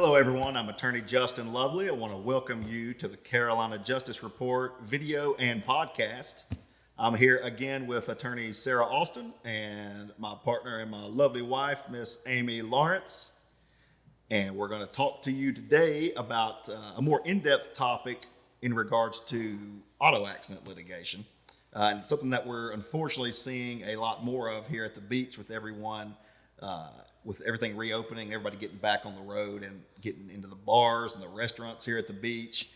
Hello, everyone. I'm Attorney Justin Lovely. I want to welcome you to the Carolina Justice Report video and podcast. I'm here again with Attorney Sara Austin and my partner and my lovely wife, Miss Amy Lawrence. And we're going to talk to you today about a more in-depth topic in regards to auto accident litigation. And it's something that we're unfortunately seeing a lot more of here at the beach with everyone, with everything reopening, everybody getting back on the road and getting into the bars and the restaurants here at the beach.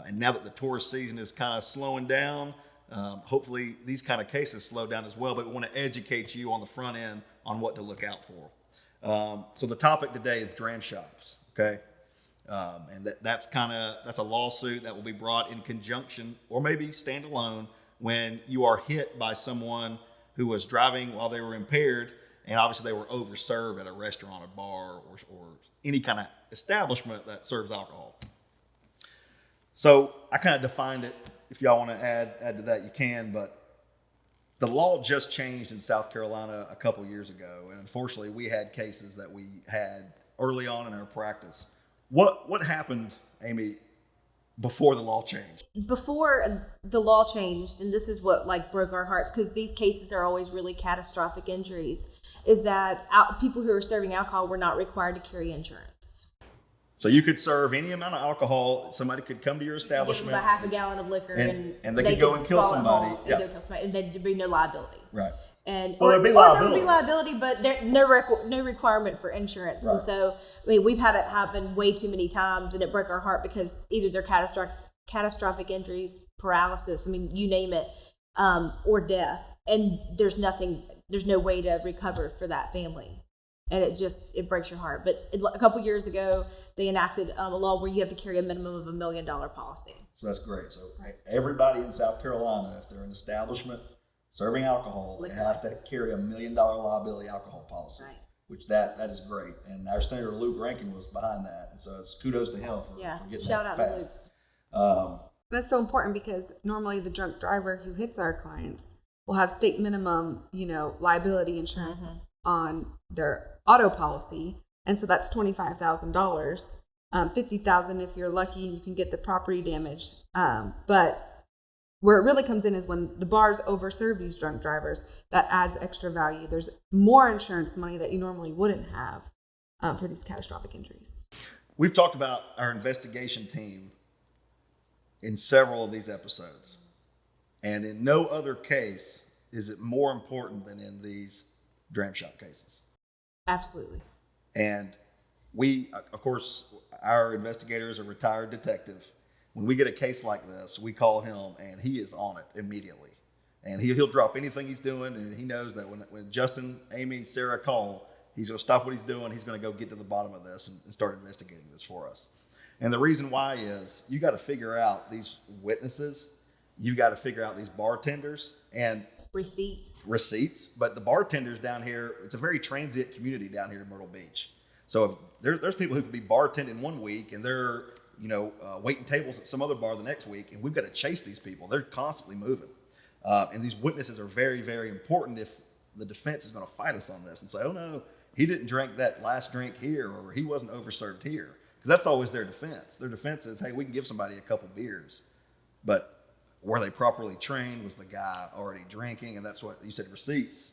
And now that the tourist season is kind of slowing down, hopefully these kind of cases slow down as well, but we want to educate you on the front end on what to look out for. So the topic today is dram shops, okay? And that's a lawsuit that will be brought in conjunction or maybe standalone when you are hit by someone who was driving while they were impaired, and obviously they were overserved at a restaurant or bar or any kind of establishment that serves alcohol. So I kind of defined it. If y'all want to add to that, you can, but the law just changed in South Carolina a couple years ago, and unfortunately we had cases that we had early on in our practice. What happened, Amy, before the law changed? Before the law changed, and this is what broke our hearts, because these cases are always really catastrophic injuries, is that people who are serving alcohol were not required to carry insurance. So you could serve any amount of alcohol. Somebody could come to your establishment, give them a half a gallon of liquor, and they could go and kill somebody. Yeah. And there'd be no liability. Right. And there would be liability, but there no requirement for insurance. Right. And so, we've had it happen way too many times, and it broke our heart because either they're catastrophic injuries, paralysis, you name it, or death, and there's no way to recover for that family, and it breaks your heart. But a couple years ago, they enacted a law where you have to carry a minimum of $1 million policy. So that's great. So everybody in South Carolina, if they're an establishment serving alcohol, they have to carry $1 million liability alcohol policy, right. Which that is great. And our Senator Luke Rankin was behind that. And so it's kudos to him for getting that passed. That's so important because normally the drunk driver who hits our clients will have state minimum, liability insurance on their auto policy. And so that's $25,000, $50,000 if you're lucky and you can get the property damage. But where it really comes in is when the bars overserve these drunk drivers, that adds extra value. There's more insurance money that you normally wouldn't have for these catastrophic injuries. We've talked about our investigation team in several of these episodes. And in no other case is it more important than in these dram shop cases. Absolutely. And we, of course, our investigator is a retired detective. When we get a case like this, we call him, and he is on it immediately. And he'll drop anything he's doing, and he knows that when Justin, Amy, Sara call, he's going to stop what he's doing. He's going to go get to the bottom of this and start investigating this for us. And the reason why is you got to figure out these witnesses. You've got to figure out these bartenders and receipts. But the bartenders down here, it's a very transient community down here in Myrtle Beach. So there's people who could be bartending one week and they're waiting tables at some other bar the next week, and we've got to chase these people. They're constantly moving. And these witnesses are very, very important if the defense is going to fight us on this and say, oh no, he didn't drink that last drink here, or he wasn't overserved here. Because that's always their defense. Their defense is, hey, we can give somebody a couple beers, but were they properly trained? Was the guy already drinking? And that's what you said, receipts.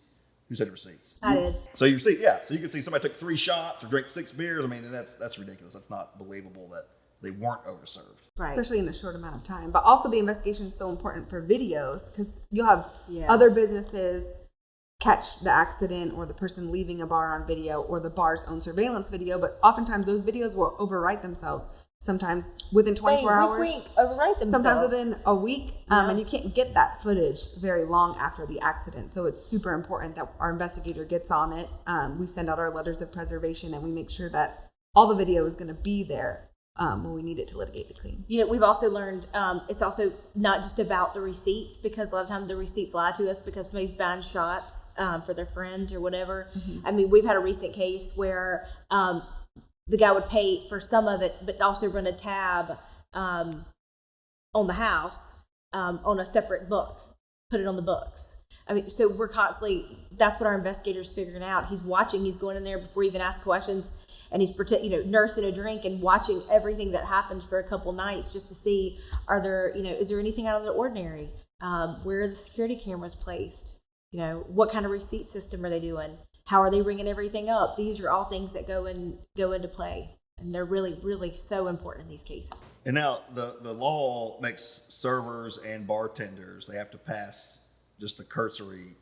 Who said receipts? I did. So you see, yeah. So you can see somebody took 3 shots or drank 6 beers. And that's ridiculous. That's not believable that they weren't overserved. Right. Especially in a short amount of time. But also the investigation is so important for videos because you'll have other businesses catch the accident or the person leaving a bar on video or the bar's own surveillance video. But oftentimes those videos will overwrite themselves. Sometimes within 24 hours. Overwrite themselves. Sometimes within a week. And you can't get that footage very long after the accident. So it's super important that our investigator gets on it. We send out our letters of preservation and we make sure that all the video is going to be there when we need it to litigate the claim. We've also learned it's also not just about the receipts, because a lot of times the receipts lie to us because somebody's buying shots for their friends or whatever. Mm-hmm. We've had a recent case where the guy would pay for some of it, but also run a tab on the house on a separate book, put it on the books. So we're constantly, that's what our investigator's figuring out. He's watching, he's going in there before he even asks questions, and he's nursing a drink and watching everything that happens for a couple nights just to see, is there anything out of the ordinary? Where are the security cameras placed? What kind of receipt system are they doing? How are they ringing everything up? These are all things that go into play, and they're really, really so important in these cases. And now the law makes servers and bartenders, they have to pass just the cursory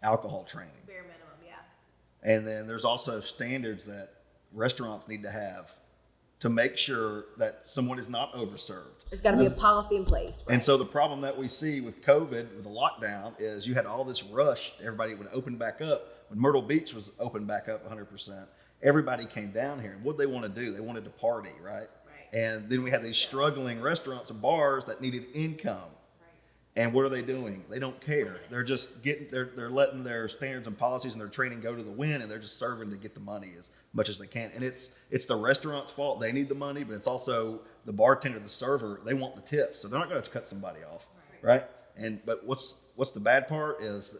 alcohol training. Bare minimum, yeah. And then there's also standards that restaurants need to have to make sure that someone is not overserved. There's got to be a policy in place. Right? And so the problem that we see with COVID, with the lockdown, is you had all this rush. Everybody would open back up. When Myrtle Beach was opened back up 100%, everybody came down here. And what did they want to do? They wanted to party, right? And then we had these struggling restaurants and bars that needed income. And what are they doing? They don't care. They're just they're letting their standards and policies and their training go to the wind, and they're just serving to get the money as much as they can. And it's the restaurant's fault. They need the money, but it's also the bartender, the server, they want the tips. So they're not going to cut somebody off, right? But what's the bad part is,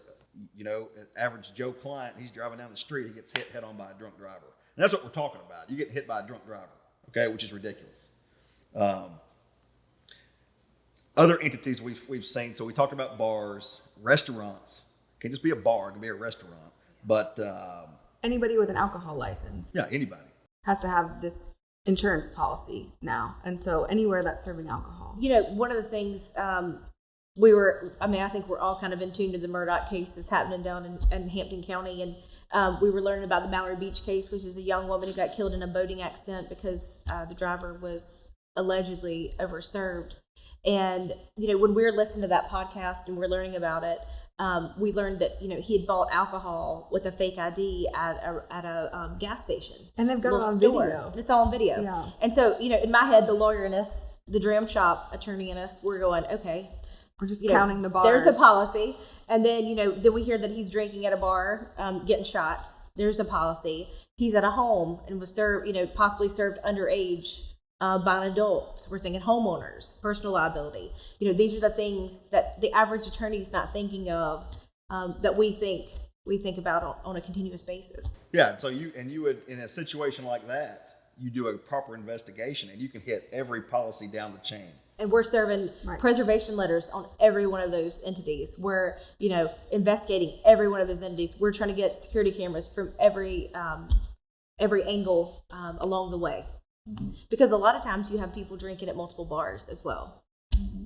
an average Joe client, he's driving down the street, he gets hit head on by a drunk driver. And that's what we're talking about. You get hit by a drunk driver, okay, which is ridiculous. Other entities we've seen, so we talked about bars, restaurants. Can't just be a bar, it can be a restaurant. But anybody with an alcohol license. Yeah, anybody. Has to have this insurance policy now. And so anywhere that's serving alcohol. One of the things I think we're all kind of in tune to the Murdoch case that's happening down in Hampton County. And we were learning about the Mallory Beach case, which is a young woman who got killed in a boating accident because the driver was allegedly overserved. And, when we were listening to that podcast and we're learning about it, we learned that, he had bought alcohol with a fake ID at a gas station. And they've got it on video. And it's all on video. Yeah. And so, in my head, the lawyer in us, the Dram shop attorney in us, we're going, okay. We're just counting the bars. There's the policy. And then, then we hear that he's drinking at a bar, getting shots. There's a policy. He's at a home and was served, possibly served underage. By an adult. So we're thinking homeowners, personal liability. These are the things that the average attorney is not thinking of that we think about on a continuous basis. Yeah, so you would, in a situation like that, you do a proper investigation and you can hit every policy down the chain. And we're serving preservation letters on every one of those entities. We're, investigating every one of those entities. We're trying to get security cameras from every angle along the way. Mm-hmm. Because a lot of times you have people drinking at multiple bars as well. Mm-hmm.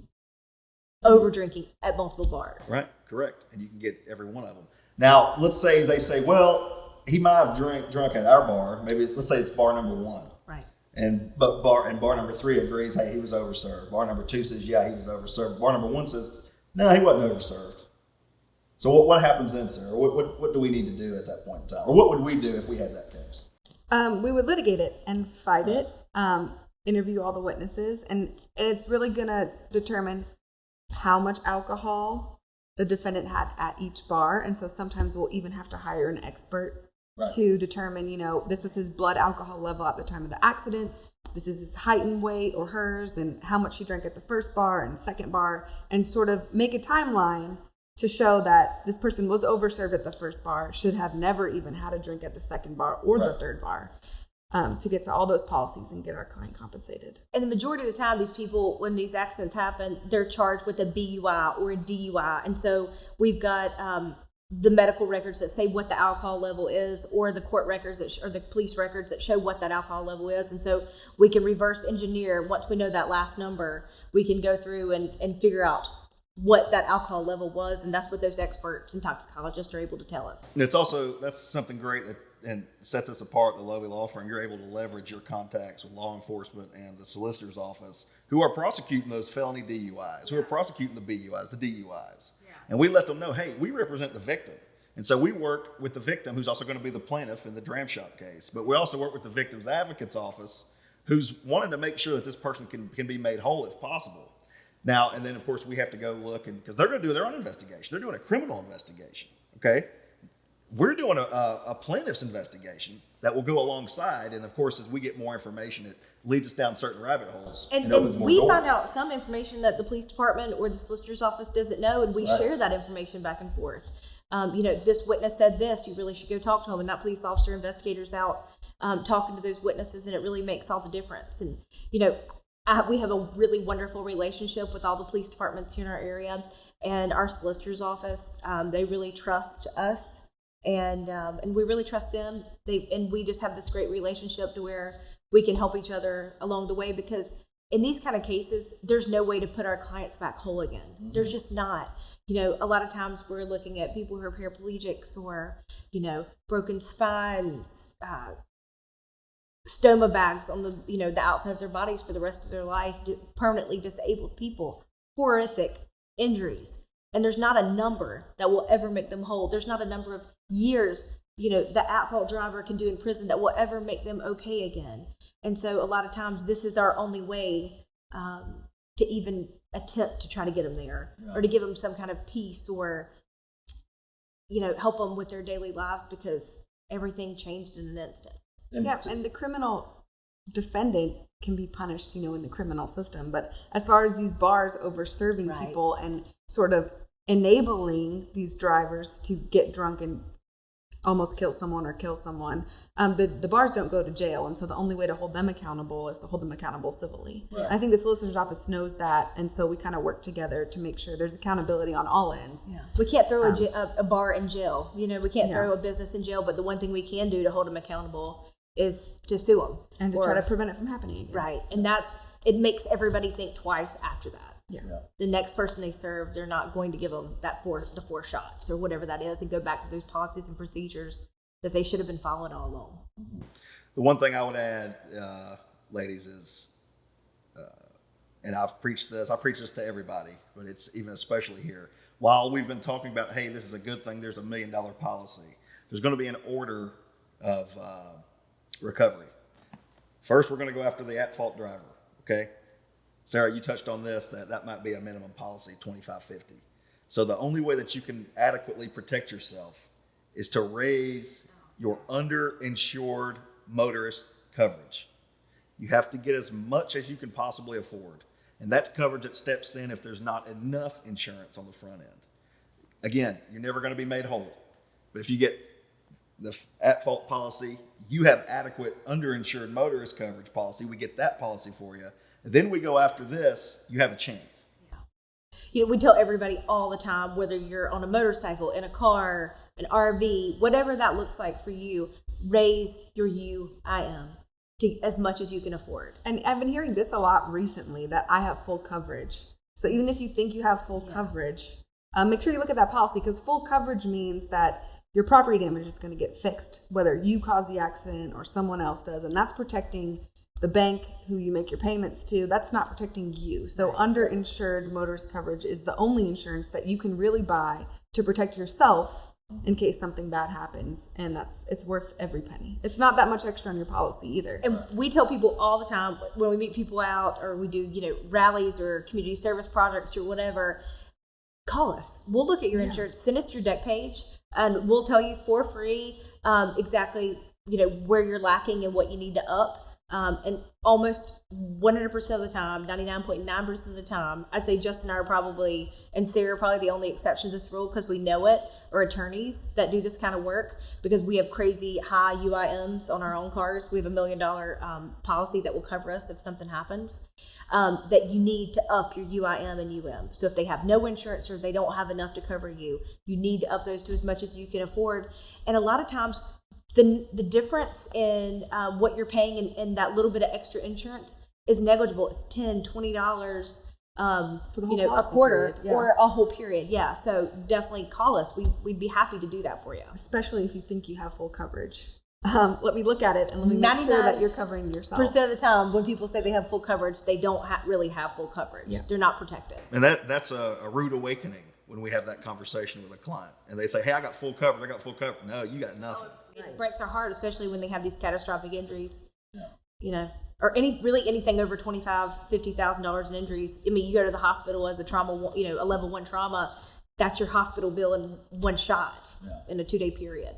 Over drinking at multiple bars. Right, correct. And you can get every one of them. Now, let's say they say, well, he might have drunk at our bar. Maybe let's say it's bar number 1. Right. But bar number 3 agrees, hey, he was overserved. Bar number 2 says, yeah, he was overserved. Bar number 1 says, no, he wasn't overserved. So what happens then, Sarah? What do we need to do at that point in time? Or what would we do if we had that case? We would litigate it and fight it, interview all the witnesses, and it's really going to determine how much alcohol the defendant had at each bar. And so sometimes we'll even have to hire an expert to determine, this was his blood alcohol level at the time of the accident. This is his height and weight or hers, and how much he drank at the first bar and second bar, and sort of make a timeline to show that this person was overserved at the first bar, should have never even had a drink at the second bar or the third bar, to get to all those policies and get our client compensated. And the majority of the time, these people, when these accidents happen, they're charged with a BUI or a DUI. And so we've got the medical records that say what the alcohol level is, or the court records or the police records that show what that alcohol level is. And so we can reverse engineer. Once we know that last number, we can go through and figure out what that alcohol level was, and that's what those experts and toxicologists are able to tell us. And that's something great and sets us apart, the Lovey Law Firm. You're able to leverage your contacts with law enforcement and the solicitor's office who are prosecuting those felony DUIs, who are prosecuting the BUIs, the DUIs. Yeah. And we let them know, hey, we represent the victim. And so we work with the victim, who's also going to be the plaintiff in the Dram shop case. But we also work with the victim's advocate's office, who's wanting to make sure that this person can be made whole if possible. Now, and then, of course, we have to go look, because they're going to do their own investigation. They're doing a criminal investigation, okay? We're doing a plaintiff's investigation that will go alongside. And, of course, as we get more information, it leads us down certain rabbit holes and opens more doors. We find out some information that the police department or the solicitor's office doesn't know, and we share that information back and forth. This witness said this, you really should go talk to him. And that police officer investigator's out talking to those witnesses, and it really makes all the difference. And, we have a really wonderful relationship with all the police departments here in our area and our solicitor's office. They really trust us, and we really trust them. And we just have this great relationship to where we can help each other along the way, because in these kind of cases, there's no way to put our clients back whole again. There's just not. A lot of times we're looking at people who are paraplegics or, broken spines, stoma bags on the outside of their bodies for the rest of their life, permanently disabled people, horrific injuries. And there's not a number that will ever make them whole. There's not a number of years, the at-fault driver can do in prison that will ever make them okay again. And so a lot of times this is our only way to even attempt to try to get them there, or to give them some kind of peace, or, help them with their daily lives, because everything changed in an instant. And the criminal defendant can be punished, in the criminal system. But as far as these bars overserving people and sort of enabling these drivers to get drunk and almost kill someone or kill someone, the bars don't go to jail. And so the only way to hold them accountable is to hold them accountable civilly. Right. I think the solicitor's office knows that. And so we kind of work together to make sure there's accountability on all ends. Yeah. We can't throw a bar in jail. We can't throw a business in jail. But the one thing we can do to hold them accountable is to sue them. And to try to prevent it from happening again. Right. And it makes everybody think twice after that. Yeah. The next person they serve, they're not going to give them the 4 shots or whatever that is, and go back to those policies and procedures that they should have been following all along. The one thing I would add, ladies, is, and I preach this to everybody, but it's even especially here. While we've been talking about, hey, this is a good thing, there's $1 million policy, there's going to be an order of recovery. First, we're going to go after the at-fault driver, okay? Sarah, you touched on this, that might be a minimum policy, $25.50. So the only way that you can adequately protect yourself is to raise your underinsured motorist coverage. You have to get as much as you can possibly afford. And that's coverage that steps in if there's not enough insurance on the front end. Again, you're never going to be made whole. But if you get the at-fault policy, you have adequate underinsured motorist coverage policy, we get that policy for you. Then we go after this, you have a chance. We tell everybody all the time, whether you're on a motorcycle, in a car, an RV, whatever that looks like for you, raise your UIM to as much as you can afford. And I've been hearing this a lot recently, that I have full coverage. So even if you think you have full coverage, make sure you look at that policy, because full coverage means that your property damage is going to get fixed, whether you cause the accident or someone else does. And that's protecting the bank who you make your payments to. That's not protecting you. So underinsured motorist coverage is the only insurance that you can really buy to protect yourself in case something bad happens. And it's worth every penny. It's not that much extra on your policy either. And we tell people all the time when we meet people out, or we do, rallies or community service projects or whatever, call us. We'll look at your insurance, send us your deck page, and we'll tell you for free exactly, where you're lacking and what you need to up. And almost 100% of the time, 99.9% of the time, I'd say Justin and I are probably, and Sarah are probably the only exception to this rule, because we know it, or attorneys that do this kind of work, because we have crazy high UIMs on our own cars. We have $1 million policy that will cover us if something happens, that you need to up your UIM and UM. So if they have no insurance or they don't have enough to cover you, you need to up those to as much as you can afford. And a lot of times, the difference in what you're paying and that little bit of extra insurance is negligible. It's $10, $20 for the whole a quarter period, or a whole period. Yeah, so definitely call us. We'd be happy to do that for you. Especially if you think you have full coverage. Let me look at it and let me make sure that you're covering yourself. % of the time, when people say they have full coverage, they don't really have full coverage. Yeah. They're not protected. And that's a rude awakening when we have that conversation with a client. And they say, hey, I got full coverage. No, you got nothing. It breaks our heart, especially when they have these catastrophic injuries, or anything over $25,000, $50,000 in injuries. I mean, you go to the hospital as a trauma, a level 1 trauma, that's your hospital bill in one shot in a 2-day period.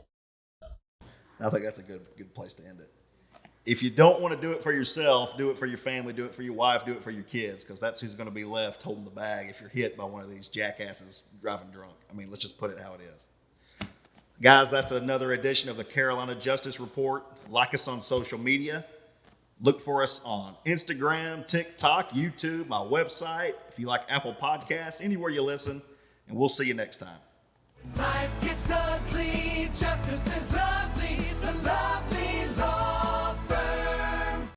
I think that's a good place to end it. If you don't want to do it for yourself, do it for your family, do it for your wife, do it for your kids, because that's who's going to be left holding the bag if you're hit by one of these jackasses driving drunk. I mean, let's just put it how it is. Guys, that's another edition of the Carolina Justice Report. Like us on social media. Look for us on Instagram, TikTok, YouTube, my website. If you like Apple Podcasts, anywhere you listen. And we'll see you next time.